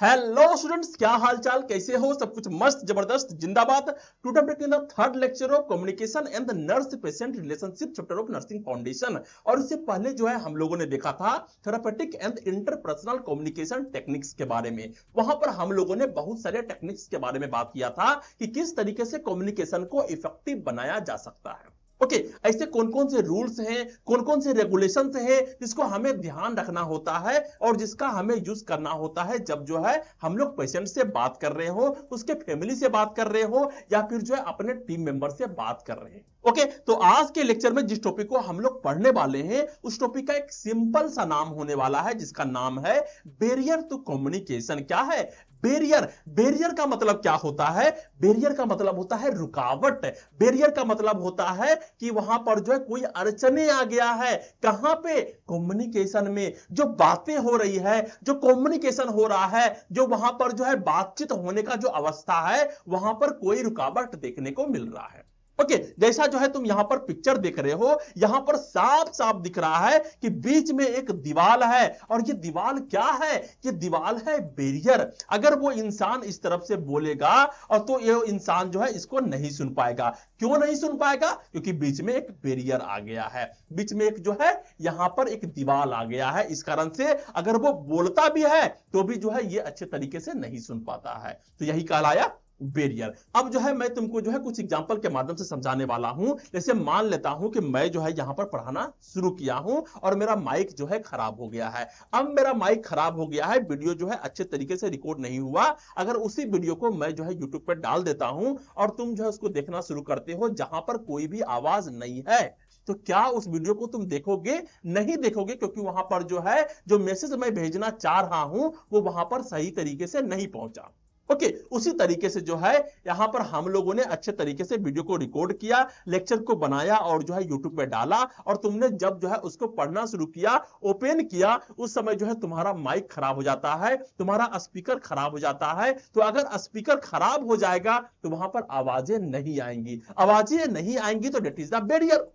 Hello students, क्या हाल चाल, कैसे हो? सब कुछ मस्त जबरदस्त जिंदाबाद। Today taking the third lecture of communication and the nurse patient relationship chapter of nursing foundation. और इससे पहले जो है हम लोगों ने देखा था therapeutic and interpersonal communication techniques के बारे में। वहां पर हम लोगों ने बहुत सारे टेक्निक्स के बारे में बात किया था कि किस तरीके से कम्युनिकेशन को इफेक्टिव बनाया जा सकता है। ओके, ऐसे कौन कौन से रूल्स हैं, कौन कौन से रेगुलेशंस हैं जिसको हमें ध्यान रखना होता है और जिसका हमें यूज करना होता है जब जो है हम लोग पेशेंट से बात कर रहे हो, उसके फैमिली से बात कर रहे हो या फिर जो है अपने टीम मेंबर से बात कर रहे हैं। ओके, तो आज के लेक्चर में जिस टॉपिक को हम लोग पढ़ने वाले हैं उस टॉपिक का एक सिंपल सा नाम होने वाला है जिसका नाम है बैरियर टू कम्युनिकेशन। क्या है बैरियर? बैरियर का मतलब क्या होता है? बैरियर का मतलब होता है रुकावट। बैरियर का मतलब होता है कि वहां पर जो है कोई अड़चने आ गया है। कहां पे? कम्युनिकेशन में। जो बातें हो रही है, जो कम्युनिकेशन हो रहा है, जो वहां पर जो है बातचीत होने का जो अवस्था है, वहां पर कोई रुकावट देखने को मिल रहा है। ओके, जैसा जो है तुम यहां पर पिक्चर देख रहे हो, यहां पर साफ साफ दिख रहा है कि बीच में एक दीवार है और ये दीवार क्या है? ये दीवार है बैरियर। अगर वो इंसान इस तरफ से बोलेगा और तो ये इंसान जो है इसको नहीं सुन पाएगा। क्यों नहीं सुन पाएगा? क्योंकि बीच में एक बैरियर आ गया है, बीच में एक जो है यहां पर एक दीवार आ गया है। इस कारण से अगर वो बोलता भी है तो भी जो है ये अच्छे तरीके से नहीं सुन पाता है। तो यही कहलाया बैरियर। अब जो है मैं तुमको जो है कुछ एग्जांपल के माध्यम से समझाने वाला हूं। जैसे मान लेता हूं कि मैं जो है यहां पर पढ़ाना शुरू किया हूं और मेरा माइक जो है खराब हो गया है। अब मेरा माइक खराब हो गया है, वीडियो जो है अच्छे तरीके से रिकॉर्ड नहीं हुआ। अगर उसी वीडियो को मैं जो है यूट्यूब पर डाल देता हूं और तुम जो है उसको देखना शुरू करते हो जहां पर कोई भी आवाज नहीं है, तो क्या उस वीडियो को तुम देखोगे? नहीं देखोगे, क्योंकि वहां पर जो है जो मैसेज मैं भेजना चाह रहा हूं वो वहां पर सही तरीके से नहीं पहुंचा। ओके, उसी तरीके से जो है यहां पर हम लोगों ने अच्छे तरीके से वीडियो को रिकॉर्ड किया, लेक्चर को बनाया और जो है यूट्यूब पे डाला। और तुमने जब जो है उसको पढ़ना शुरू किया, ओपन किया, उस समय जो है तुम्हारा माइक खराब हो जाता है, तुम्हारा स्पीकर खराब हो जाता है। तो अगर स्पीकर खराब हो जाएगा तो वहां पर आवाजें नहीं आएंगी। आवाजें नहीं आएंगी तो that is the barrier.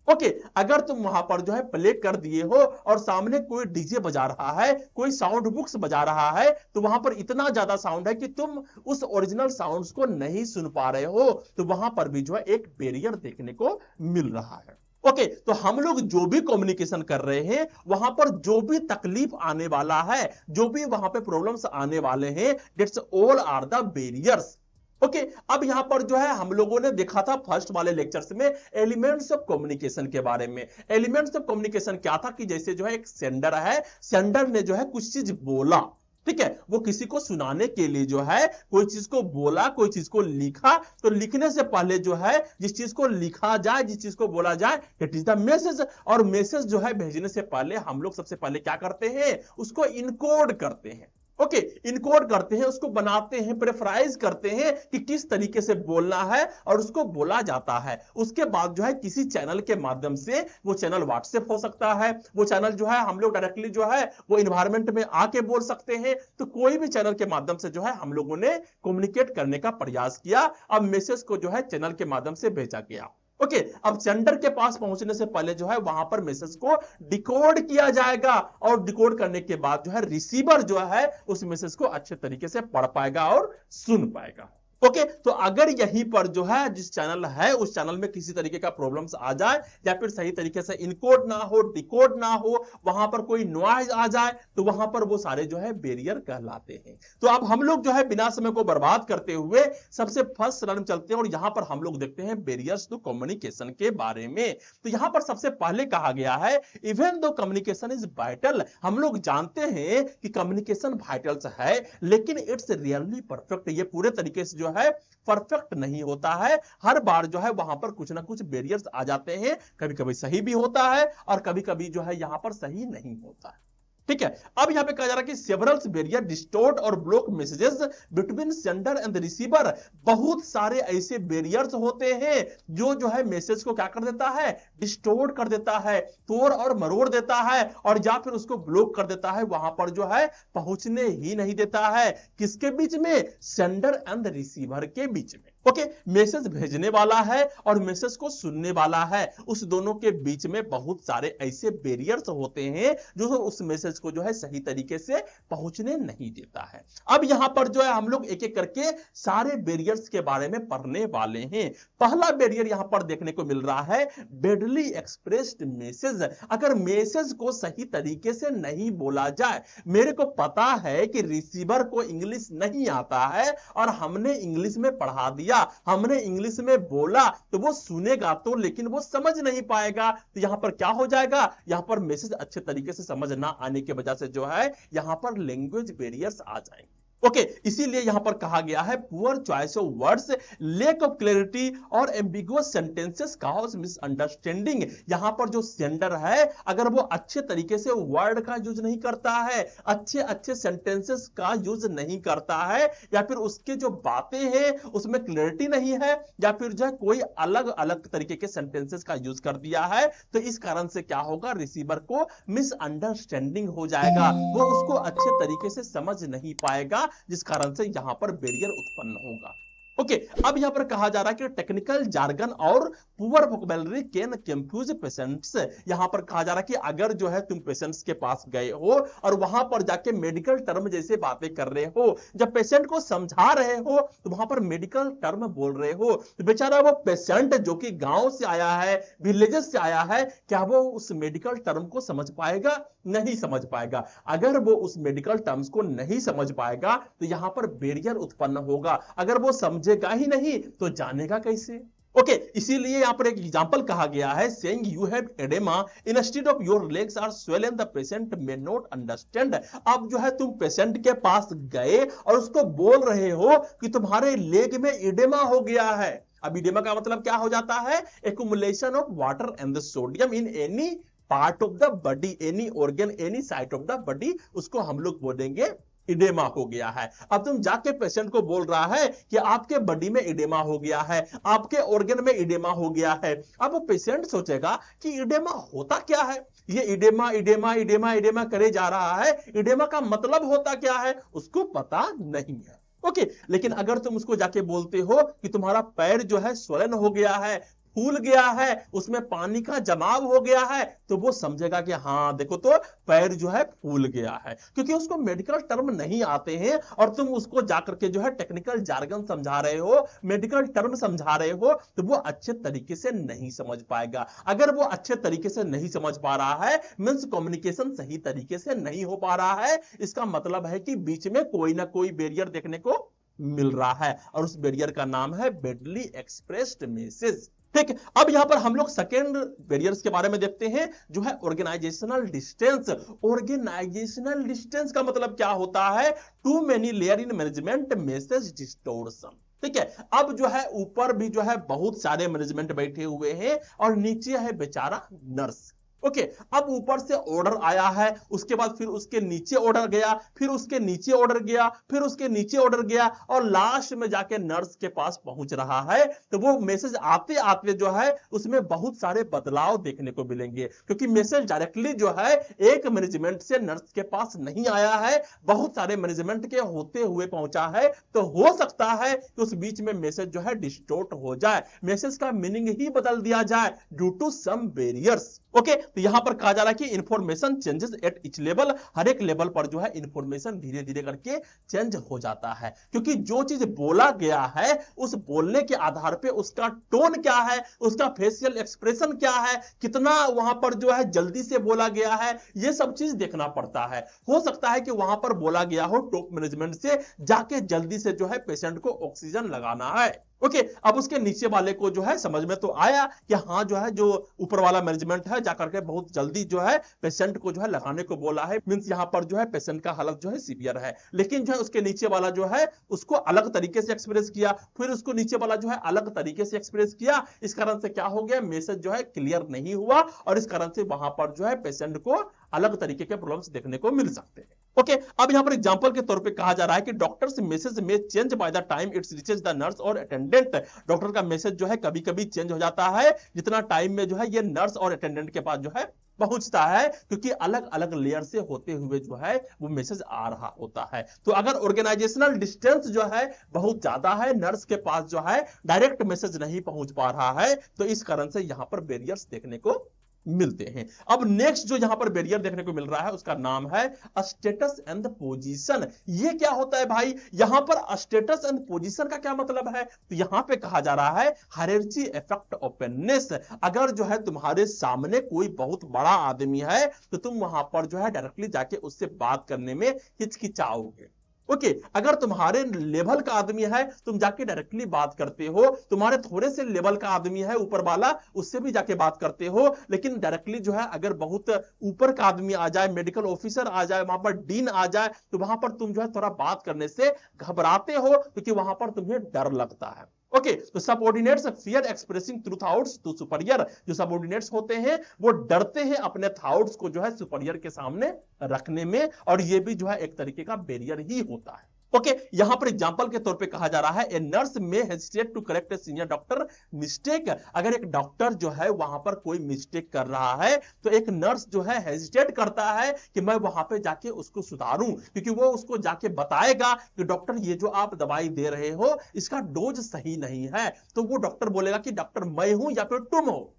Okay, अगर तुम वहां पर जो है प्ले कर दिए हो और सामने कोई डीजे बजा रहा है, कोई साउंड बुक्स बजा रहा है, तो वहां पर इतना ज्यादा साउंड है कि तुम उस ओरिजिनल साउंड्स को नहीं सुन पा रहे हो, तो वहां पर भी जो है एक बैरियर देखने को मिल रहा है। ओके, तो हम लोग जो भी कम्युनिकेशन कर रहे हैं वहां पर जो भी तकलीफ आने वाला है, जो भी वहां पे प्रॉब्लम्स आने वाले हैं, that's all are the barriers. Okay, अब यहां पर जो है हम लोगों ने देखा था फर्स्ट वाले लेक्चर्स में एलिमेंट्स ऑफ कम्युनिकेशन के बारे में। एलिमेंट्स ऑफ कम्युनिकेशन क्या था कि जैसे जो है एक सेंडर है, सेंडर ने जो है कुछ चीज बोला, ठीक है, वो किसी को सुनाने के लिए जो है कोई चीज को बोला, कोई चीज को लिखा। तो लिखने से पहले जो है जिस चीज को लिखा जाए, जिस चीज को बोला जाए, दैट इज द मैसेज। और मैसेज जो है भेजने से पहले हम लोग सबसे पहले क्या करते हैं? उसको इनकोड करते हैं। ओके, इनकोड करते हैं, उसको बनाते हैं, प्रेफराइज करते हैं कि किस तरीके से बोलना है और उसको बोला जाता है। उसके बाद जो है किसी चैनल के माध्यम से, वो चैनल व्हाट्सएप हो सकता है, वो चैनल जो है हम लोग डायरेक्टली जो है वो इन्वायरमेंट में आके बोल सकते हैं। तो कोई भी चैनल के माध्यम से जो है हम लोगों ने कम्युनिकेट करने का प्रयास किया। अब मैसेज को जो है चैनल के माध्यम से भेजा गया। ओके, अब सेंडर के पास पहुंचने से पहले जो है वहां पर मैसेज को डिकोड किया जाएगा और डिकोड करने के बाद जो है रिसीवर जो है उस मैसेज को अच्छे तरीके से पढ़ पाएगा और सुन पाएगा। ओके, तो अगर यहीं पर जो है जिस चैनल है उस चैनल में किसी तरीके का प्रॉब्लम्स आ जाए या फिर सही तरीके से इनकोड ना हो, डिकोड ना हो, वहां पर कोई नॉइज आ जाए, तो वहां पर वो सारे जो है बैरियर कहलाते हैं। तो अब हम लोग जो है बिना समय को बर्बाद करते हुए सबसे फर्स्ट रन चलते हैं और यहां पर हम लोग देखते हैं बैरियर्स टू कम्युनिकेशन के बारे में। तो यहां पर सबसे पहले कहा गया है even though communication is vital, हम लोग जानते हैं कि कम्युनिकेशन वाइटल्स है, लेकिन इट्स रियली परफेक्ट। ये पूरे तरीके से जो है परफेक्ट नहीं होता है। हर बार जो है वहां पर कुछ ना कुछ बैरियर्स आ जाते हैं, कभी कभी सही भी होता है और कभी कभी जो है यहां पर सही नहीं होता है। ठीक है, अब यहां पे कहा जा रहा है कि सेवरल बैरियर डिस्टोर्ट और block messages between sender and receiver. बहुत सारे ऐसे बैरियर्स होते हैं जो है मैसेज को क्या कर देता है? डिस्टोर्ट कर देता है, तोड़ और मरोड़ देता है और या फिर उसको ब्लॉक कर देता है, वहां पर जो है पहुंचने ही नहीं देता है। किसके बीच में? सेंडर एंड रिसीवर के बीच में। ओके, मैसेज भेजने वाला है और मैसेज को सुनने वाला है, उस दोनों के बीच में बहुत सारे ऐसे बैरियर्स होते हैं जो उस मैसेज को जो है सही तरीके से पहुंचने नहीं देता है। अब यहां पर जो है हम लोग एक एक करके सारे बैरियर्स के बारे में पढ़ने वाले हैं। पहला बैरियर यहां पर देखने को मिल रहा है, बैडली एक्सप्रेस्ड मैसेज। अगर मैसेज को सही तरीके से नहीं बोला जाए, मेरे को पता है कि रिसीवर को इंग्लिश नहीं आता है और हमने इंग्लिश में पढ़ा दिया, हमने इंग्लिश में बोला, तो वो सुनेगा तो लेकिन वो समझ नहीं पाएगा। तो यहां पर क्या हो जाएगा, यहां पर मैसेज अच्छे तरीके से समझ ना आने की वजह से जो है यहां पर लैंग्वेज बैरियर्स आ जाएंगे। ओके, इसीलिए यहां पर कहा गया है poor choice of words, lake of clarity और एम्बिगुअस सेंटेंसेस कॉज मिसअंडरस्टैंडिंग। यहां पर जो सेंडर है अगर वो अच्छे तरीके से वर्ड का यूज नहीं करता है, अच्छे अच्छे सेंटेंसेस का यूज नहीं करता है, या फिर उसके जो बातें हैं उसमें क्लैरिटी नहीं है, या फिर जो है कोई अलग अलग तरीके के सेंटेंसेस का यूज कर दिया है, तो इस कारण से क्या होगा, रिसीवर को मिसअंडरस्टैंडिंग हो जाएगा, वो उसको अच्छे तरीके से समझ नहीं पाएगा, जिस कारण से यहां पर बैरियर उत्पन्न होगा। ओके, अब यहां पर कहा जा रहा है कि टेक्निकल जार्गन और poor vocabulary can confuse patients. यहां पर कहा जा रहा है कि अगर जो है तुम पेशेंट्स के पास गए हो और वहां पर जाके मेडिकल टर्म जैसे बातें कर रहे हो, जब पेशेंट को समझा रहे हो तो वहां पर मेडिकल टर्म बोल रहे हो, तो बेचारा वो पेशेंट जो कि गांव से आया है, विलेजेस से आया है, क्या वो उस मेडिकल टर्म को समझ पाएगा? नहीं समझ पाएगा। अगर वो उस मेडिकल टर्म्स को नहीं समझ पाएगा तो यहां पर बैरियर उत्पन्न होगा। अगर वो समझेगा ही नहीं तो जानेगा कैसे? ओके, इसीलिए यहां पर एक एग्जांपल कहा गया है, saying you have edema instead of your legs are swollen the patient may not understand. अब जो है तुम पेशेंट के पास गए और उसको बोल रहे हो कि तुम्हारे लेग में एडेमा हो गया है। अब एडेमा का मतलब क्या हो जाता है, accumulation of water and the sodium in any part of the body, any organ, any site of the body, उसको हम लोग बोलेंगे इडेमा हो गया है। अब तुम जाके पेशेंट को बोल रहा है कि आपके बॉडी में इडेमा हो गया है, आपके ऑर्गन में इडेमा हो गया है। अब वो पेशेंट सोचेगा कि इडेमा होता क्या है, ये इडेमा इडेमा इडेमा इडेमा करे जा रहा है, इडेमा का मतलब होता क्या है उसको पता नहीं है। ओके, लेकिन अगर तुम उसको जाके बोलते हो कि तुम्हारा पैर जो है स्वलन हो गया है, फूल गया है, उसमें पानी का जमाव हो गया है, तो वो समझेगा कि हाँ देखो तो पैर जो है फूल गया है, क्योंकि उसको मेडिकल टर्म नहीं आते हैं और तुम उसको जाकर के जो है टेक्निकल जार्गन समझा रहे हो, मेडिकल टर्म समझा रहे हो, तो वो अच्छे तरीके से नहीं समझ पाएगा। अगर वो अच्छे तरीके से नहीं समझ पा रहा है, मींस कम्युनिकेशन सही तरीके से नहीं हो पा रहा है, इसका मतलब है कि बीच में कोई ना कोई बैरियर देखने को मिल रहा है और उस बैरियर का नाम है बैडली एक्सप्रेस्ड मैसेज। ठीक, अब यहां पर हम लोग सेकेंड बैरियर्स के बारे में देखते हैं, जो है ऑर्गेनाइजेशनल डिस्टेंस। ऑर्गेनाइजेशनल डिस्टेंस का मतलब क्या होता है, too many layer in management message distortion. ठीक है, अब जो है ऊपर भी जो है बहुत सारे मैनेजमेंट बैठे हुए हैं और नीचे है बेचारा नर्स। ओके, अब ऊपर से ऑर्डर आया है, उसके बाद फिर उसके नीचे ऑर्डर गया, फिर उसके नीचे ऑर्डर गया, फिर उसके नीचे ऑर्डर गया और लास्ट में जाके नर्स के पास पहुंच रहा है। तो वो मैसेज आते आते जो है उसमें बहुत सारे बदलाव देखने को मिलेंगे, क्योंकि मैसेज डायरेक्टली जो है एक मैनेजमेंट से नर्स के पास नहीं आया है, बहुत सारे मैनेजमेंट के होते हुए पहुंचा है। तो हो सकता है कि उस बीच में मैसेज जो है डिस्टोर्ट हो जाए, मैसेज का मीनिंग ही बदल दिया जाए due to some barriers. Okay, तो यहां पर कहा जा रहा है कि information changes at each level, हर एक लेवल पर जो है इंफॉर्मेशन धीरे धीरे करके चेंज हो जाता है, क्योंकि जो चीज बोला गया है उस बोलने के आधार पे उसका टोन क्या है, उसका फेशियल एक्सप्रेशन क्या है, कितना वहां पर जो है जल्दी से बोला गया है, ये सब चीज देखना पड़ता है। हो सकता है कि वहां पर बोला गया हो टॉप मैनेजमेंट से जाके जल्दी से जो है पेशेंट को ऑक्सीजन लगाना है। ओके, अब उसके नीचे वाले को जो है समझ में तो आया कि हाँ जो है जो ऊपर वाला मैनेजमेंट है जाकर के बहुत जल्दी जो है पेशेंट को जो है लगाने को बोला है, मींस यहां पर जो है पेशेंट का हालत जो है सीवियर है, लेकिन जो है उसके नीचे वाला जो है उसको अलग तरीके से एक्सप्रेस किया, फिर उसको नीचे वाला जो है अलग तरीके से एक्सप्रेस किया। इस कारण से क्या हो गया, मैसेज जो है क्लियर नहीं हुआ और इस कारण से वहां पर जो है पेशेंट को अलग तरीके के प्रॉब्लम्स देखने को मिल सकते हैं। ओके, अब यहां पर एग्जांपल के तौर पे कहा जा रहा है कि डॉक्टर्स मैसेज में change by the time it's reaches the nurse और अटेंडेंट। डॉक्टर का मैसेज जो है कभी कभी चेंज हो जाता है जितना टाइम में जो है ये नर्स और अटेंडेंट के पास जो है पहुंचता है, क्योंकि अलग अलग लेयर से होते हुए जो है वो मैसेज आ रहा होता है। तो अगर ऑर्गेनाइजेशनल डिस्टेंस जो है बहुत ज्यादा है, नर्स के पास जो है डायरेक्ट मैसेज नहीं पहुंच पा रहा है, तो इस कारण से यहां पर बैरियर्स देखने को मिलते हैं। अब नेक्स्ट जो यहां पर बैरियर देखने को मिल रहा है उसका नाम है स्टेटस एंड पोजीशन। ये क्या होता है भाई? यहां पर स्टेटस एंड पोजीशन का क्या मतलब है? तो यहां पे कहा जा रहा है हायरार्की इफेक्ट ओपननेस। अगर जो है तुम्हारे सामने कोई बहुत बड़ा आदमी है तो तुम वहां पर जो है डायरेक्टली जाके उससे बात करने में हिचकिचाओगे। ओके, अगर तुम्हारे लेवल का आदमी है तुम जाके डायरेक्टली बात करते हो, तुम्हारे थोड़े से लेवल का आदमी है ऊपर वाला, उससे भी जाके बात करते हो, लेकिन डायरेक्टली जो है अगर बहुत ऊपर का आदमी आ जाए, मेडिकल ऑफिसर आ जाए, वहां पर डीन आ जाए, तो वहां पर तुम जो है थोड़ा बात करने से घबराते हो, क्योंकि वहां पर तुम्हें डर लगता है। ओके, तो subordinates fear expressing through thoughts to superior. जो सबऑर्डिनेट्स होते हैं वो डरते हैं अपने थॉट्स को जो है सुपीरियर के सामने रखने में, और ये भी जो है एक तरीके का बैरियर ही होता है। ओके, यहां पर एग्जांपल के तौर पे कहा जा रहा है a nurse may hesitate to correct a senior doctor mistake. अगर एक डॉक्टर जो है वहां पर कोई मिस्टेक कर रहा है तो एक नर्स जो है हेजिटेट करता है कि मैं वहां पे जाके उसको सुधारूं, क्योंकि वो उसको जाके बताएगा कि डॉक्टर ये जो आप दवाई दे रहे हो इसका डोज सही नहीं है। तो वो डॉक्टर बोलेगा कि डॉक्टर मैं हूं या फिर तुम हो,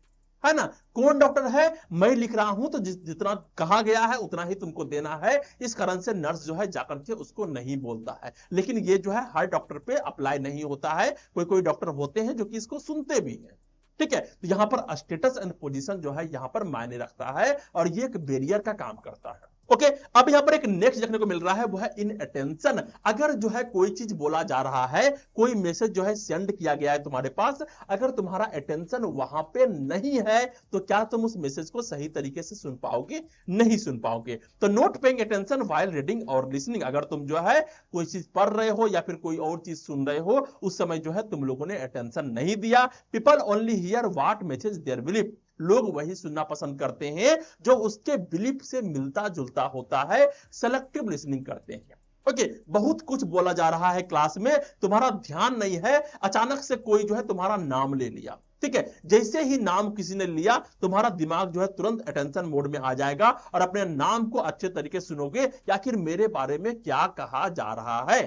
है ना? कौन डॉक्टर है? मैं लिख रहा हूं, तो जितना कहा गया है उतना ही तुमको देना है। इस कारण से नर्स जो है जाकर के उसको नहीं बोलता है। लेकिन ये जो है हर डॉक्टर पे अप्लाई नहीं होता है, कोई कोई डॉक्टर होते हैं जो कि इसको सुनते भी हैं। ठीक है, तो यहां पर स्टेटस एंड पोजीशन जो है यहां पर मायने रखता है, और ये एक बैरियर का काम करता है। ओके, अब यहां पर एक नेक्स्ट देखने को मिल रहा है, वो है इन अटेंशन। अगर जो है कोई चीज बोला जा रहा है, कोई मैसेज जो है सेंड किया गया है तुम्हारे पास, अगर तुम्हारा अटेंशन वहां पे नहीं है तो क्या तुम उस मैसेज को सही तरीके से सुन पाओगे? नहीं सुन पाओगे। तो not paying attention while reading और लिसनिंग। अगर तुम जो है कोई चीज पढ़ रहे हो या फिर कोई और चीज सुन रहे हो, उस समय जो है तुम लोगों ने अटेंशन नहीं दिया। People only hear what message their believe. लोग वही सुनना पसंद करते हैं जो उसके बिलीफ से मिलता जुलता होता है। सेलेक्टिव लिसनिंग करते हैं। ओके, बहुत कुछ बोला जा रहा है क्लास में, तुम्हारा ध्यान नहीं है, अचानक से कोई जो है तुम्हारा नाम ले लिया। ठीक है, जैसे ही नाम किसी ने लिया तुम्हारा दिमाग जो है तुरंत अटेंशन मोड में आ जाएगा और अपने नाम को अच्छे तरीके से सुनोगे कि आखिर मेरे बारे में क्या कहा जा रहा है।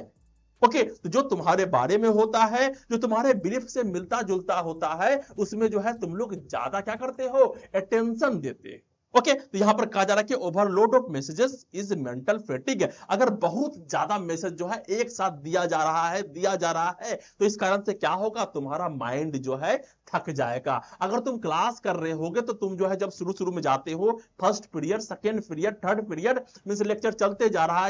ओके, तो जो तुम्हारे बारे में होता है, जो तुम्हारे बिलीफ से मिलता जुलता होता है, उसमें जो है तुम लोग ज्यादा क्या करते हो? अटेंशन देते। ओके, तो यहां पर कहा जा रहा है कि overload of messages is mental fatigue. अगर बहुत ज्यादा मैसेज जो है एक साथ दिया जा रहा है तो इस कारण से क्या होगा? तुम्हारा माइंड जो है थक जाएगा। अगर तुम क्लास कर रहे होगे तो तुम जो है जब शुरू शुरू में जाते हो, first period, second period, third period, means lecture चलते जा रहा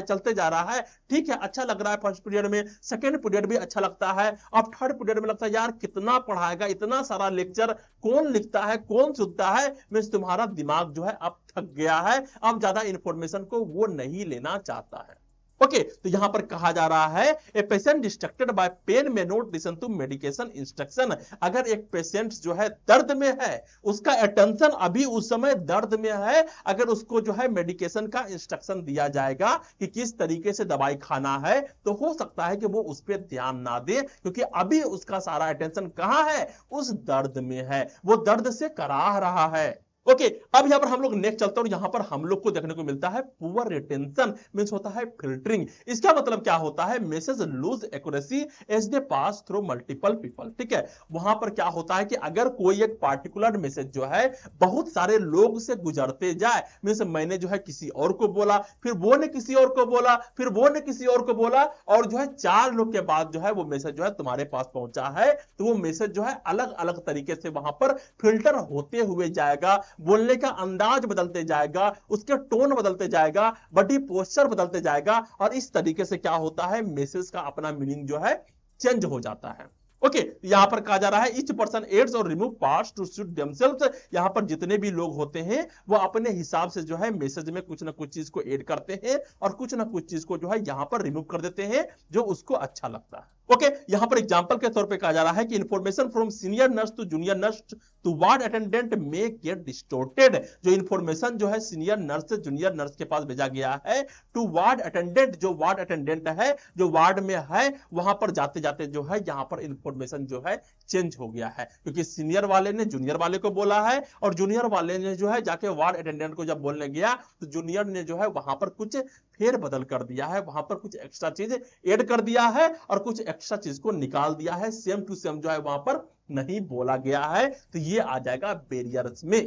है, ठीक है, अच्छा लग रहा है फर्स्ट पीरियड में, सेकेंड पीरियड भी अच्छा लगता है, अब थर्ड पीरियड में लगता है यार कितना पढ़ाएगा, इतना सारा लेक्चर कौन लिखता है, कौन सुनता है। मींस तुम्हारा दिमाग जो है अब थक गया है, अब ज्यादा इंफॉर्मेशन को वो नहीं लेना चाहता है। ओके, तो यहां पर कहा जा रहा है a patient distracted by pain may not listen to medication instruction. अगर एक पेशेंट जो है दर्द में है, उसका अटेंशन अभी उस समय दर्द में है, अगर उसको जो है मेडिकेशन का इंस्ट्रक्शन दिया जाएगा कि किस तरीके से दवाई खाना है, तो हो सकता है कि वो उस पर ध्यान ना दे, क्योंकि अभी उसका सारा अटेंशन कहां है? उस दर्द में है, वो दर्द से कराह रहा है। ओके, अब यहां पर हम लोग नेक्स्ट चलते हैं, और यहां पर हम लोग को देखने को मिलता है पुअर रिटेंशन, मींस होता है फिल्टरिंग। इसका मतलब क्या होता है? Message lose accuracy as they pass through multiple people. ठीक है, वहां पर क्या होता है कि अगर कोई एक पार्टिकुलर मैसेज जो है बहुत सारे लोग से गुजरते जाए, मींस मैंने जो है किसी और को बोला, फिर वो ने किसी और को बोला, फिर वो ने किसी और को बोला, और जो है 4 लोग के बाद जो है वो मैसेज जो है तुम्हारे पास पहुंचा है, तो वो मैसेज जो है अलग अलग तरीके से वहां पर फिल्टर होते हुए जाएगा, बोलने का अंदाज बदलते जाएगा, उसके टोन बदलते जाएगा, बॉडी पोस्चर बदलते जाएगा, और इस तरीके से क्या होता है? मैसेज का अपना मीनिंग जो है चेंज हो जाता है। ओके, यहां पर कहा जा रहा है each person adds or remove parts to suit themselves. यहां पर जितने भी लोग होते हैं वो अपने हिसाब से जो है मैसेज में कुछ ना कुछ चीज को ऐड करते हैं और कुछ ना कुछ चीज को जो है यहां पर रिमूव कर देते हैं जो उसको अच्छा लगता है। ओके यहां पर एग्जांपल के तौर पे कहा जा रहा है कि information from senior nurse to junior nurse to ward attendant may get distorted. जो इंफॉर्मेशन जो है सीनियर नर्स से जूनियर नर्स के पास भेजा गया है टू वार्ड अटेंडेंट, जो वार्ड अटेंडेंट है जो वार्ड में है वहां पर जाते जाते जो है यहां पर इंफॉर्मेशन जो है चेंज हो गया है, क्योंकि सीनियर वाले ने जूनियर वाले को बोला है और जूनियर वाले ने जो है जाके वार्ड अटेंडेंट को जब बोलने गया तो जूनियर ने जो है वहां पर कुछ फेर बदल कर दिया है, वहां पर कुछ एक्स्ट्रा चीज ऐड कर दिया है और कुछ एक्स्ट्रा चीज को निकाल दिया है, सेम टू सेम जो है वहां पर नहीं बोला गया है, तो ये आ जाएगा बैरियर्स में।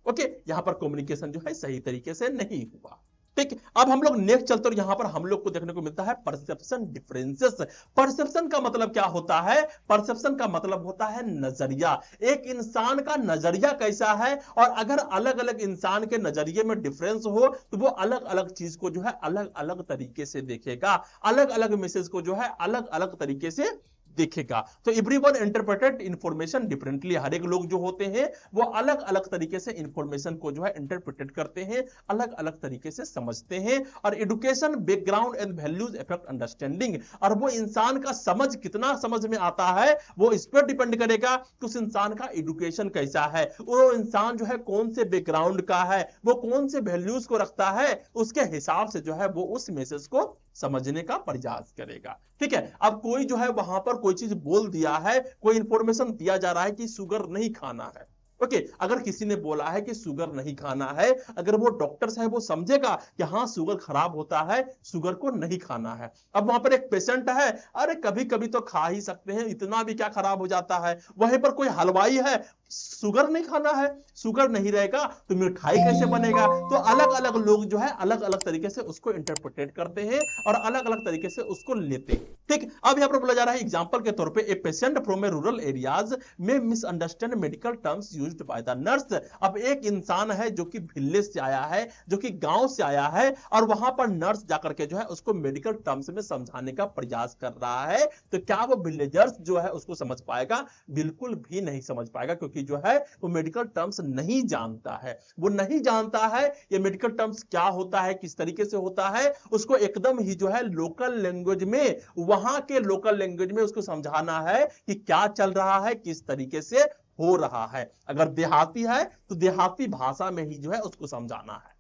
ओके यहां पर कम्युनिकेशन जो है सही तरीके से नहीं हुआ। ठीक, अब हम लोग नेक्स्ट चलते और यहां पर हम लोग को देखने को मिलता है परसेप्शन डिफरेंसेस। परसेप्शन का मतलब क्या होता है? परसेप्शन का मतलब होता है नजरिया। एक इंसान का नजरिया कैसा है और अगर अलग अलग इंसान के नजरिए में डिफरेंस हो तो वो अलग अलग चीज को जो है अलग अलग तरीके से देखेगा, अलग अलग मैसेज को जो है अलग अलग तरीके से देखेगा। तो एवरीवन इंटरप्रेटेड इंफॉर्मेशन डिफरेंटली, हर एक लोग जो होते हैं वो अलग अलग तरीके से इंफॉर्मेशन को जो है इंटरप्रेटेड करते हैं, अलग अलग तरीके से समझते हैं। और education background and values affect understanding, और वो इंसान का समझ कितना समझ में आता है वो इस पर डिपेंड करेगा कि उस इंसान का एजुकेशन कैसा है, वो इंसान जो है कौन से बैकग्राउंड का है, वो कौन से वैल्यूज को रखता है, उसके हिसाब से जो है वो उस मैसेज को समझने का प्रयास करेगा। ठीक है, अब कोई जो है वहां पर कोई चीज बोल दिया है, कोई इंफॉर्मेशन दिया जा रहा है कि शुगर नहीं खाना है। ओके अगर किसी ने बोला है कि शुगर नहीं खाना है, अगर वो डॉक्टर साहब वो समझेगा कि हाँ शुगर खराब होता है, शुगर को नहीं खाना है। अब वहां पर एक पेशेंट है, अरे कभी कभी तो खा ही सकते हैं, इतना भी क्या खराब हो जाता है। वहीं पर कोई हलवाई है, शुगर नहीं खाना है, शुगर नहीं रहेगा तो मिठाई कैसे बनेगा। तो अलग अलग लोग जो है अलग अलग तरीके से उसको इंटरप्रेट करते हैं और अलग अलग तरीके से उसको लेते हैं। ठीक, अब यहां पर बोला जा रहा है एग्जांपल के तौर पे a patient from a rural areas may misunderstand medical terms used by the nurse. अब एक इंसान है जो कि विलेज से आया है, जो कि गांव से आया है और वहां पर नर्स जाकर के जो है उसको मेडिकल टर्म्स में समझाने का प्रयास कर रहा है, तो क्या वो विलेजर्स जो है उसको समझ पाएगा? बिल्कुल भी नहीं समझ पाएगा, क्योंकि जो है वो मेडिकल टर्म्स नहीं जानता है। वो नहीं जानता है ये मेडिकल टर्म्स क्या होता है, किस तरीके से होता है। उसको एकदम ही जो है लोकल लैंग्वेज में, वहां के लोकल लैंग्वेज में उसको समझाना है कि क्या चल रहा है, किस तरीके से हो रहा है। अगर देहाती है तो देहाती भाषा में ही जो है उसको समझाना है।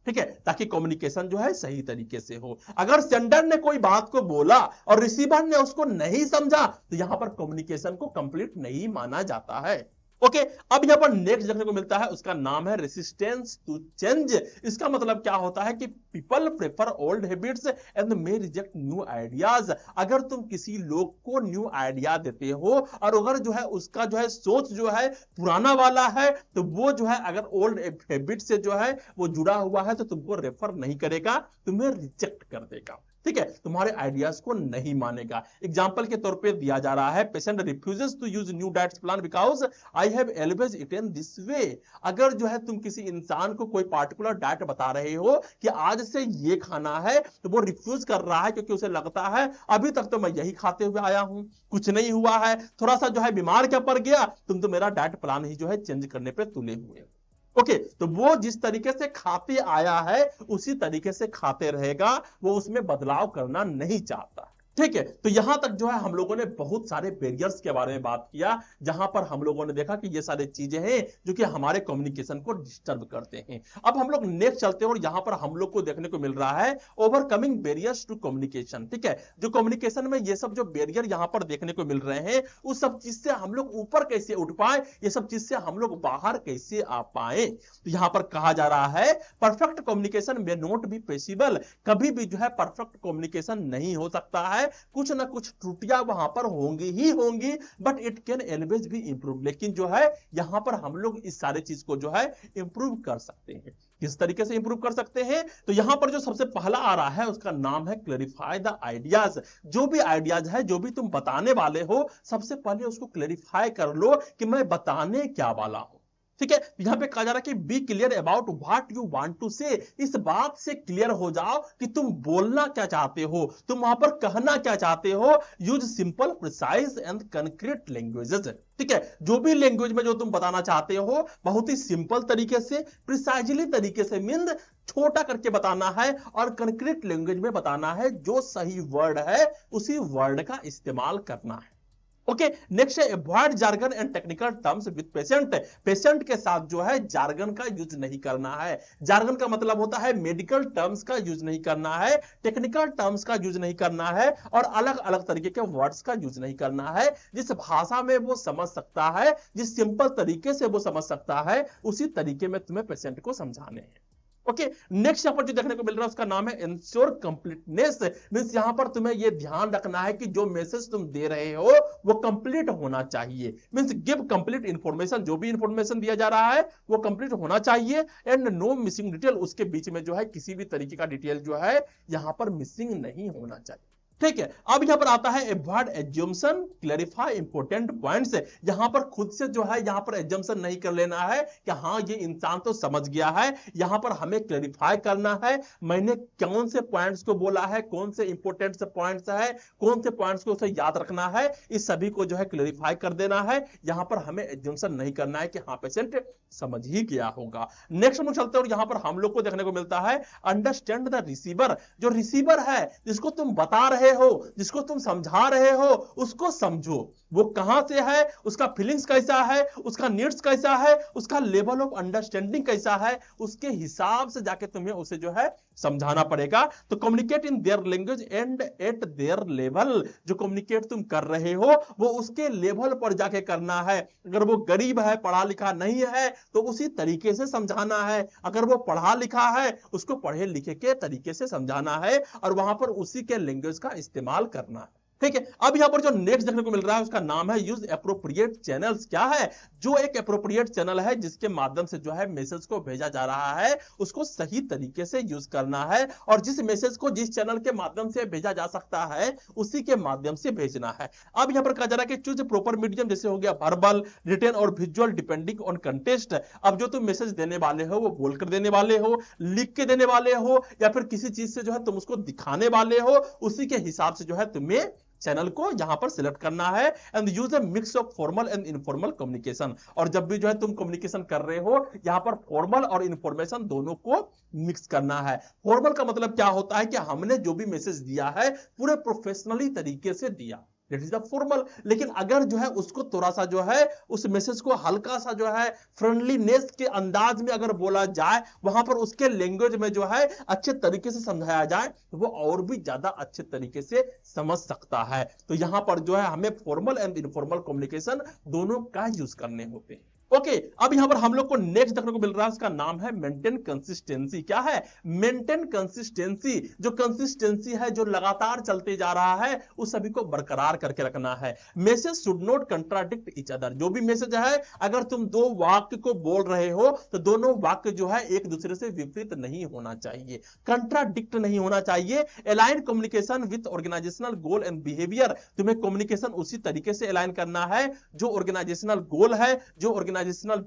ठीक है, ताकि कम्युनिकेशन जो है सही तरीके से हो। अगर सेंडर ने कोई बात को बोला और रिसीवर ने उसको नहीं समझा तो यहां पर कम्युनिकेशन को कंप्लीट नहीं माना जाता है। ओके अब यहां पर नेक्स्ट देखने को मिलता है, उसका नाम है रेसिस्टेंस टू चेंज। इसका मतलब क्या होता है कि people prefer old habits and may reject new ideas. अगर तुम किसी लोग को न्यू आइडिया देते हो और अगर जो है उसका जो है सोच जो है पुराना वाला है, तो वो जो है अगर ओल्ड हैबिट से जो है वो जुड़ा हुआ है तो तुमको रेफर नहीं करेगा, तुम्हें रिजेक्ट कर देगा। ठीक है, तुम्हारे आइडियाज को नहीं मानेगा। एग्जांपल के तौर पे दिया जा रहा है, patient refuses to use new diet plan because I have always eaten this way. अगर जो है तुम किसी इंसान को कोई पार्टिकुलर डाइट बता रहे हो कि आज से ये खाना है, तो वो रिफ्यूज कर रहा है क्योंकि उसे लगता है अभी तक तो मैं यही खाते हुए आया हूं, कुछ नहीं हुआ है, थोड़ा सा जो है बीमार क्या पड़ गया, तुम तो मेरा डाइट प्लान ही जो है चेंज करने पे तुले हुए। ओके तो वो जिस तरीके से खाते आया है उसी तरीके से खाते रहेगा, वो उसमें बदलाव करना नहीं चाहता। ठीक है, तो यहां तक जो है हम लोगों ने बहुत सारे बैरियर्स के बारे में बात किया, जहां पर हम लोगों ने देखा कि ये सारी चीजें हैं जो कि हमारे कम्युनिकेशन को डिस्टर्ब करते हैं। अब हम लोग नेक्स्ट चलते हैं और यहां पर हम लोग को देखने को मिल रहा है ओवरकमिंग बैरियर्स टू कम्युनिकेशन। ठीक है, जो कम्युनिकेशन में ये सब जो बैरियर यहां पर देखने को मिल रहे हैं, उस सब चीज से हम लोग ऊपर कैसे उठ पाए, ये सब चीज से हम लोग बाहर कैसे आ पाए। तो यहां पर कहा जा रहा है perfect communication may not be possible. कभी भी जो है परफेक्ट कम्युनिकेशन नहीं हो सकता है, कुछ ना कुछ त्रुटियां वहां पर होंगी ही होंगी, but it can always be improve. लेकिन जो है यहां पर हम लोग इस सारे चीज को जो है इंप्रूव कर सकते हैं। किस तरीके से इंप्रूव कर सकते हैं? तो यहां पर जो सबसे पहला आ रहा है उसका नाम है क्लैरिफाई द आइडियाज। जो भी आइडियाज है, जो भी तुम बताने वाले हो, सबसे पहले उसको क्लैरिफाई कर लो कि मैं बताने क्या वाला हूं। ठीक है, यहां पे कहा जा रहा है कि be clear about what you want to say, इस बात से क्लियर हो जाओ कि तुम बोलना क्या चाहते हो, तुम वहां पर कहना क्या चाहते हो। Use simple precise and concrete languages, ठीक है, जो भी लैंग्वेज में जो तुम बताना चाहते हो बहुत ही सिंपल तरीके से, प्रिसाइजली तरीके से, मीन छोटा करके बताना है और कंक्रीट लैंग्वेज में बताना है। जो सही वर्ड है उसी वर्ड का इस्तेमाल करना है। ओके, नेक्स्ट है avoid jargon and technical terms with patient, patient के साथ जो है जार्गन का यूज नहीं करना है। जार्गन का मतलब होता है मेडिकल टर्म्स का यूज नहीं करना है, टेक्निकल टर्म्स का यूज नहीं करना है और अलग अलग तरीके के वर्ड्स का यूज नहीं करना है। जिस भाषा में वो समझ सकता है, जिस सिंपल तरीके से वो समझ सकता है, उसी तरीके में तुम्हें पेशेंट को समझाने हैं। ओके, नेक्स्ट यहां पर जो देखने को मिल रहा है उसका नाम है इंश्योर कंप्लीटनेस, मींस यहां पर तुम्हें यह ध्यान रखना है कि जो मैसेज तुम दे रहे हो वो कंप्लीट होना चाहिए। मींस गिव कंप्लीट इंफॉर्मेशन, जो भी इंफॉर्मेशन दिया जा रहा है वो कंप्लीट होना चाहिए एंड नो मिसिंग डिटेल, उसके बीच में जो है किसी भी तरीके का डिटेल जो है यहां पर मिसिंग नहीं होना चाहिए। ठीक है, अब यहां पर आता है अवॉइड एज्यूम्पशन, क्लैरिफाई इंपॉर्टेंट पॉइंट्स। यहां पर खुद से जो है यहां पर एज्यूम्पशन नहीं कर लेना है कि हाँ ये इंसान तो समझ गया है, यहां पर हमें क्लैरिफाई करना है मैंने कौन से पॉइंट्स को बोला है, कौन से इंपॉर्टेंट से पॉइंट्स है, कौन से पॉइंट्स को उसे याद रखना है, इस सभी को जो है क्लैरिफाई कर देना है। यहां पर हमें एज्यूम्पशन नहीं करना है कि हाँ पेशेंट समझ ही गया होगा। नेक्स्ट में चलते हैं और यहां पर हम लोग को देखने को मिलता है अंडरस्टैंड द रिसीवर, जो रिसीवर है जिसको तुम बता रहे हो, जिसको तुम समझा रहे हो, उसको समझो। वो कहां से है, उसका फीलिंग्स कैसा है, उसका नीड्स कैसा है, उसका लेवल ऑफ अंडरस्टैंडिंग कैसा है, उसके हिसाब से जाके तुम्हें उसे जो है समझाना पड़ेगा। तो communicate in their language and eight their level, जो कम्युनिकेट तुम कर रहे हो वो उसके लेवल पर जाके करना है। अगर वो गरीब है, पढ़ा लिखा नहीं है, तो उसी तरीके से समझाना है। अगर वो पढ़ा लिखा है, उसको पढ़े लिखे के तरीके से समझाना है और वहां पर उसी के लैंग्वेज का इस्तेमाल करना है। ठीक है, अब यहां पर जो नेक्स्ट देखने को मिल रहा है उसका नाम है यूज एप्रोप्रिएट चैनल्स। क्या है, जो एक एप्रोप्रिएट चैनल है जिसके माध्यम से जो है मैसेज को भेजा जा रहा है उसको सही तरीके से यूज करना है और जिस मैसेज को जिस चैनल के माध्यम से भेजा जा सकता है उसी के माध्यम से भेजना है। अब यहां पर कहा जा रहा है कि चूज प्रॉपर मीडियम, जैसे हो गया वर्बल, रिटन और विजुअल डिपेंडिंग ऑन कंटेस्ट। अब जो तुम मैसेज देने वाले हो वो बोलकर देने वाले हो, लिख के देने वाले हो या फिर किसी चीज से जो है तुम उसको दिखाने वाले हो, उसी के हिसाब से जो है तुम्हें चैनल को यहां पर सिलेक्ट करना है। And use a mix of formal and informal communication, और जब भी जो है तुम कम्युनिकेशन कर रहे हो यहां पर फॉर्मल और इन्फॉर्मेशन दोनों को मिक्स करना है। फॉर्मल का मतलब क्या होता है कि हमने जो भी मैसेज दिया है पूरे प्रोफेशनली तरीके से दिया, दैट इज द फॉर्मल। लेकिन अगर जो है उसको थोड़ा सा जो है उस मैसेज को हल्का सा जो है फ्रेंडलीनेस के अंदाज में अगर बोला जाए, वहां पर उसके लैंग्वेज में जो है अच्छे तरीके से समझाया जाए तो वो और भी ज्यादा अच्छे तरीके से समझ सकता है। तो यहां पर जो है हमें फॉर्मल एंड इनफॉर्मल कम्युनिकेशन दोनों का यूज करने होते हैं। ओके, अब यहां पर हम लोग को नेक्स्ट देखने को मिल रहा है उसका नाम है मेंटेन कंसिस्टेंसी। क्या है, मेंटेन कंसिस्टेंसी, जो कंसिस्टेंसी है जो लगातार चलते जा रहा है उस सभी को बरकरार करके रखना है। Message should not contradict each other, जो भी मैसेज है अगर तुम दो वाक्य को बोल रहे हो तो दोनों वाक्य जो है एक दूसरे से विपरीत नहीं होना चाहिए, कंट्राडिक्ट नहीं होना चाहिए। Align communication with organisational goal and behaviour, तुम्हें कम्युनिकेशन उसी तरीके से अलाइन करना है जो ऑर्गेनाइजेशनल गोल है, जो ऑर्गेनाइजेशनल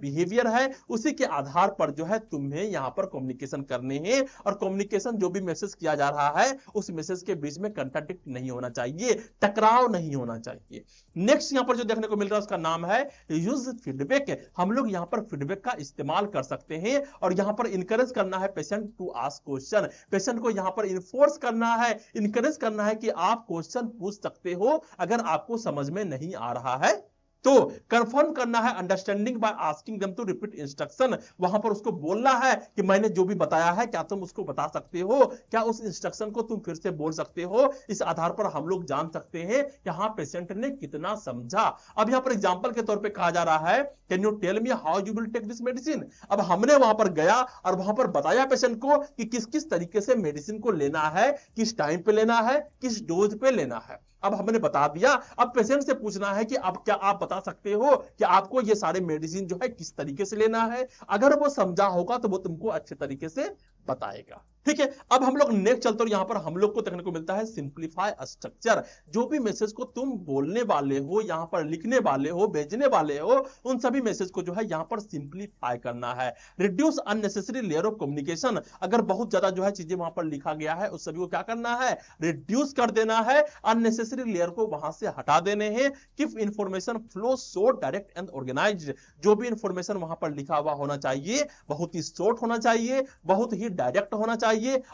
बिहेवियर है, उसी के आधार पर जो है तुम्हें यहां पर कम्युनिकेशन करने हैं। और कम्युनिकेशन जो भी मैसेज किया जा रहा है उस मैसेज के बीच में कंट्राडिक्ट नहीं होना चाहिए, टकराव नहीं होना चाहिए। नेक्स्ट यहां पर जो देखने को मिल रहा है उसका नाम है यूज फीडबैक। हम लोग यहां पर फीडबैक का इस्तेमाल कर सकते हैं और यहां पर इंकरेज करना है patient to ask question. Patient को यहां पर इन्फोर्स करना है, इंकरेज करना है कि आप क्वेश्चन पूछ सकते हो अगर आपको समझ में नहीं आ रहा है तो। कंफर्म करना है understanding by asking them to repeat instruction, वहां पर उसको बोलना है कि मैंने जो भी बताया है क्या तुम उसको बता सकते हो, क्या उस इंस्ट्रक्शन को तुम फिर से बोल सकते हो। इस आधार पर हम लोग जान सकते हैं कि हाँ पेशेंट ने कितना समझा। अब यहां पर एग्जांपल के तौर पे कहा जा रहा है can you tell me how you will take this medicine. अब हमने वहां पर गया और वहां पर बताया पेशेंट को कि किस किस तरीके से मेडिसिन को लेना है, किस टाइम पे लेना है, किस डोज पे लेना है। अब हमने बता दिया, अब पेशेंट से पूछना है कि अब क्या आप बता सकते हो कि आपको ये सारे मेडिसिन जो है किस तरीके से लेना है। अगर वो समझा होगा तो वो तुमको अच्छे तरीके से बताएगा। ठीक है, अब हम लोग नेक्स्ट चलते और यहां पर हम लोग को देखने को मिलता है सिंप्लीफाई स्ट्रक्चर। जो भी मैसेज को तुम बोलने वाले हो, यहां पर लिखने वाले हो, भेजने वाले हो, उन सभी मैसेज को जो है यहां पर सिंप्लीफाई करना है। Reduce unnecessary layer of communication. अगर बहुत ज्यादा जो है चीजें वहां पर लिखा गया है, उस सभी को क्या करना है, रिड्यूस कर देना है, अननेसेसरी लेयर को वहां से हटा देने हैं। Keep information flow short, direct and organised. जो भी इंफॉर्मेशन वहां पर लिखा हुआ होना चाहिए बहुत ही शॉर्ट होना चाहिए, बहुत ही डायरेक्ट होना चाहिए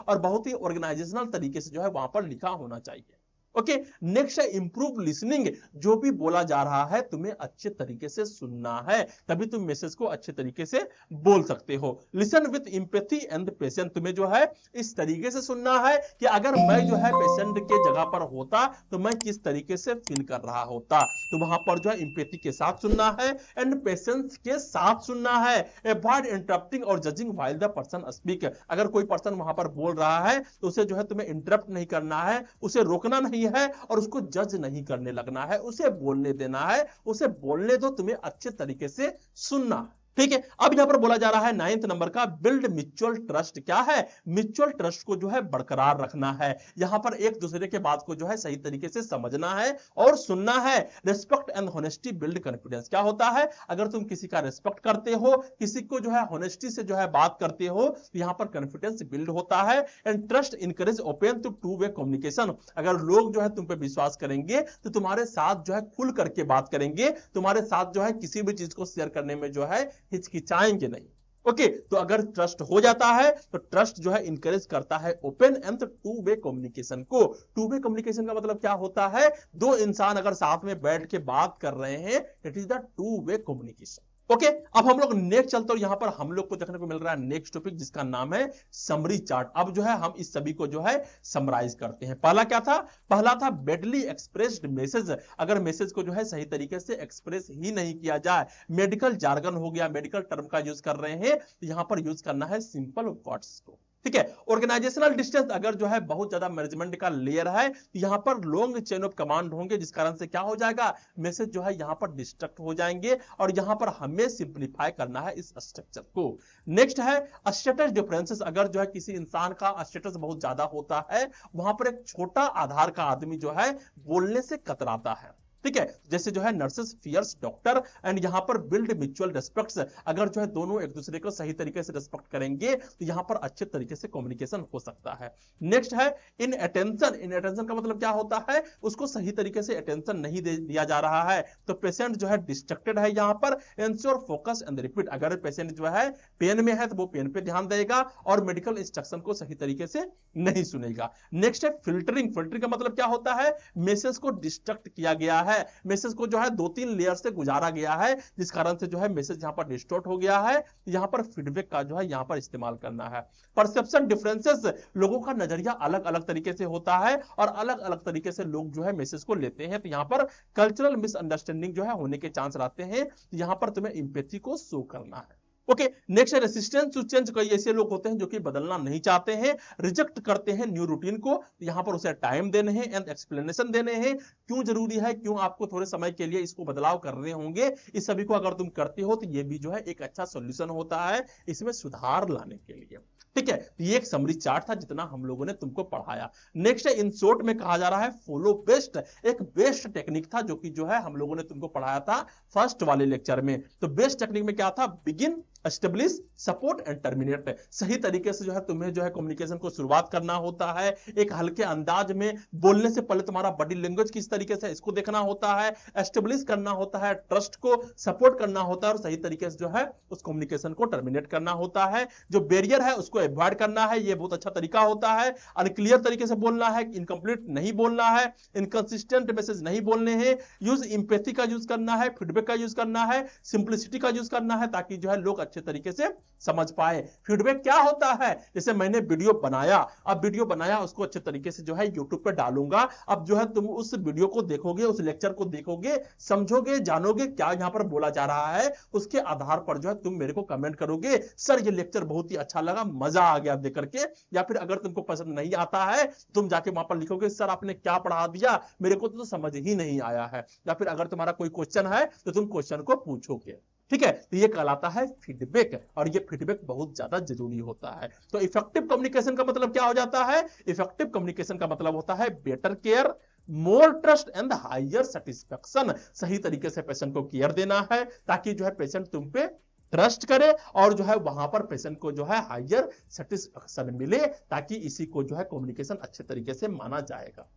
और बहुत ही ऑर्गेनाइजेशनल तरीके से जो है वहां पर लिखा होना चाहिए। ओके, नेक्स्ट है इंप्रूव लिसनिंग। जो भी बोला जा रहा है तुम्हें अच्छे तरीके से सुनना है, तभी तुम मैसेज को अच्छे तरीके से बोल सकते हो। Listen with empathy and patience. तुम्हें जो है इस तरीके से सुनना है कि अगर मैं जो है पेशेंट के जगह पर होता तो मैं किस तरीके से फील कर रहा होता। तो वहां पर जो है एम्पैथी के साथ सुनना है एंड पेशेंस के साथ सुनना है। अवॉइड इंटरप्टिंग और judging while the person speak. अगर कोई पर्सन वहां पर बोल रहा है तो उसे जो है तुम्हें इंटरप्ट नहीं करना है, उसे रोकना नहीं है और उसको जज नहीं करने लगना है, उसे बोलने देना है, उसे बोलने दो, तुम्हें अच्छे तरीके से सुनना है। ठीक है, अब यहां पर बोला जा रहा है 9th नंबर का बिल्ड म्यूचुअल ट्रस्ट। क्या है, म्यूचुअल ट्रस्ट को जो है बरकरार रखना है। यहां पर एक दूसरे के बात को जो है सही तरीके से समझना है और सुनना है। Respect and honesty build confidence. क्या होता है, अगर तुम किसी का रिस्पेक्ट करते हो, किसी को जो है होनेस्टी से जो है बात करते हो, तो यहां पर कॉन्फिडेंस बिल्ड होता है। And trust encourage open two way communication. अगर लोग जो है तुम पे विश्वास करेंगे तो तुम्हारे साथ जो है खुल करके बात करेंगे, तुम्हारे साथ जो है किसी भी चीज को शेयर करने में जो है हिचकिचाएंगे नहीं। ओके, तो अगर ट्रस्ट हो जाता है तो ट्रस्ट जो है इंकरेज करता है open and two way communication को। टू वे कम्युनिकेशन का मतलब क्या होता है, दो इंसान अगर साथ में बैठ के बात कर रहे हैं, it is the two way communication. Okay, अब हम लोग नेक्स्ट चलते हैं। यहां पर हम लोग को देखने को मिल रहा है नेक्स्ट टॉपिक जिसका नाम है समरी चार्ट। अब जो है हम इस सभी को जो है समराइज करते हैं। पहला क्या था, पहला था बेडली एक्सप्रेस्ड मैसेज। अगर मैसेज को जो है सही तरीके से एक्सप्रेस ही नहीं किया जाए, मेडिकल जार्गन हो गया, मेडिकल टर्म का यूज कर रहे हैं, तो यहां पर यूज करना है सिंपल वर्ड्स को। ठीक है, ऑर्गेनाइजेशनल डिस्टेंस। अगर जो है बहुत ज्यादा मैनेजमेंट का लेयर है तो यहां पर लॉन्ग चेन ऑफ कमांड होंगे, जिस कारण से क्या हो जाएगा, मैसेज जो है यहां पर डिस्ट्रक्ट हो जाएंगे और यहां पर हमें सिंप्लीफाई करना है इस स्ट्रक्चर को। नेक्स्ट है स्टेटस डिफरेंसेस। अगर जो है किसी इंसान का स्टेटस बहुत ज्यादा होता है, वहां पर एक छोटा आधार का आदमी जो है बोलने से कतराता है। ठीक है, जैसे जो है नर्सेस फियर्स डॉक्टर एंड यहां पर बिल्ड म्यूचुअल रिस्पेक्ट्स। अगर जो है दोनों एक दूसरे को सही तरीके से रिस्पेक्ट करेंगे तो यहां पर अच्छे तरीके से कम्युनिकेशन हो सकता है। नेक्स्ट है इन अटेंशन। इन अटेंशन का मतलब क्या होता है, उसको सही तरीके से अटेंशन नहीं दिया जा रहा है तो पेशेंट जो है डिस्ट्रक्टेड है। यहां पर इंश्योर फोकस एंड रिपीट। अगर पेशेंट जो है पेन में है तो वो पेन पे ध्यान देगा और मेडिकल इंस्ट्रक्शन को सही तरीके से नहीं सुनेगा। नेक्स्ट है फिल्टरिंग। फिल्टरिंग का मतलब क्या होता है, मैसेज को डिस्ट्रक्ट किया गया है, मैसेज को जो है 2-3 लेयर से गुजारा गया है, जिस कारण से जो है मैसेज यहां पर डिस्टॉर्ट हो गया है। यहां पर फीडबैक का जो है यहां पर इस्तेमाल करना है। Perception differences. लोगों का नजरिया अलग अलग तरीके से होता है और अलग अलग तरीके से लोग जो है मैसेज को लेते हैं, तो यहां पर कल्चरल मिसअंडरस्टैंडिंग जो है होने के चांस रहते हैं। यहां पर तुम्हें एम्पैथी को शो करना है। ओके, नेक्स्ट है रेसिस्टेंस टू चेंज। कई ऐसे लोग होते हैं जो कि बदलना नहीं चाहते हैं, रिजेक्ट करते हैं न्यू रूटीन को। यहां पर उसे टाइम देने हैं एंड एक्सप्लेनेशन देने हैं, क्यों जरूरी है, क्यों आपको थोड़े समय के लिए इसको बदलाव करने होंगे। इस सभी को अगर तुम करते हो तो ये भी जो है एक अच्छा सॉल्यूशन होता है इसमें सुधार लाने के लिए। ठीक है, ये एक समरी चार्ट था जितना हम लोगों ने तुमको पढ़ाया। नेक्स्ट है इन शॉर्ट में कहा जा रहा है फॉलो बेस्ट। एक बेस्ट टेक्निक था जो कि जो है हम लोगों ने तुमको पढ़ाया था फर्स्ट वाले लेक्चर में। तो बेस्ट टेक्निक में क्या था, begin, establish, support and terminate. सही तरीके से जो है तुम्हें जो है कम्युनिकेशन को शुरुआत करना होता है, एक हल्के अंदाज में बोलने से पहले तुम्हारा बॉडी लैंग्वेज किस तरीके से इसको देखना होता है, एस्टेब्लिश करना होता है ट्रस्ट को, सपोर्ट करना होता है और सही तरीके से जो है उस कम्युनिकेशन को टर्मिनेट करना होता है। जो बैरियर है उसको अवॉइड करना है, ये बहुत अच्छा तरीका होता है। अनक्लियर तरीके से बोलना है, इनकम्प्लीट नहीं बोलना है, इनकंसिस्टेंट मैसेज नहीं बोलने हैं। यूज एम्पैथी का यूज करना है, फीडबैक का यूज करना है, सिंप्लिसिटी का यूज करना है, ताकि जो है लोग अच्छे तरीके से समझ पाए। फीडबैक क्या होता है, जैसे मैंने वीडियो बनाया, अब वीडियो बनाया उसको अच्छे तरीके से जो है YouTube पे डालूंगा। अब जो है तुम उस वीडियो को देखोगे, उस लेक्चर को देखोगे, समझोगे, जानोगे क्या यहां पर बोला जा रहा है, उसके आधार पर जो है तुम मेरे को कमेंट करोगे, सर ये लेक्चर बहुत ही अच्छा लगा, मजा आ गया देख करके। या फिर अगर तुमको पसंद नहीं आता है तुम जाके वहां पर लिखोगे, सर आपने क्या पढ़ा दिया, मेरे को तो समझ ही नहीं आया है। या फिर अगर तुम्हारा कोई क्वेश्चन है तो तुम क्वेश्चन को पूछोगे। ठीक है, तो ये कहलाता है फीडबैक, और ये फीडबैक बहुत ज्यादा जरूरी होता है। तो इफेक्टिव कम्युनिकेशन का मतलब क्या हो जाता है? इफेक्टिव कम्युनिकेशन का मतलब होता है better care, more trust and higher satisfaction. सही तरीके से पेशेंट को केयर देना है ताकि जो है पेशेंट तुम पे ट्रस्ट करे, और जो है वहां पर पेशेंट को जो है हायर सेटिस्फेक्शन मिले, ताकि इसी को जो है कम्युनिकेशन अच्छे तरीके से माना जाएगा।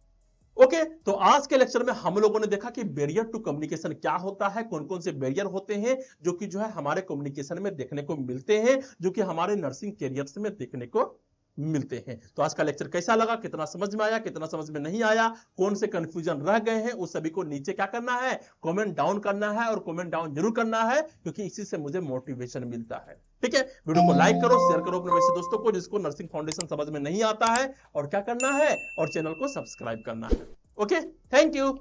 ओके, तो आज के लेक्चर में हम लोगों ने देखा कि बैरियर टू कम्युनिकेशन क्या होता है, कौन कौन से बैरियर होते हैं जो कि जो है हमारे कम्युनिकेशन में देखने को मिलते हैं, जो कि हमारे नर्सिंग कैरियर्स में देखने को मिलते हैं। तो आज का लेक्चर कैसा लगा, कितना समझ में आया, कितना समझ में नहीं आया, कौन से कंफ्यूजन रह गए हैं, उस सभी को नीचे क्या करना है, कमेंट डाउन करना है, और कमेंट डाउन जरूर करना है, क्योंकि इसी से मुझे मोटिवेशन मिलता है। ठीक है, वीडियो को लाइक करो, शेयर करो अपने वैसे दोस्तों को जिसको नर्सिंग फाउंडेशन समझ में नहीं आता है, और क्या करना है, और चैनल को सब्सक्राइब करना है। Okay, thank you.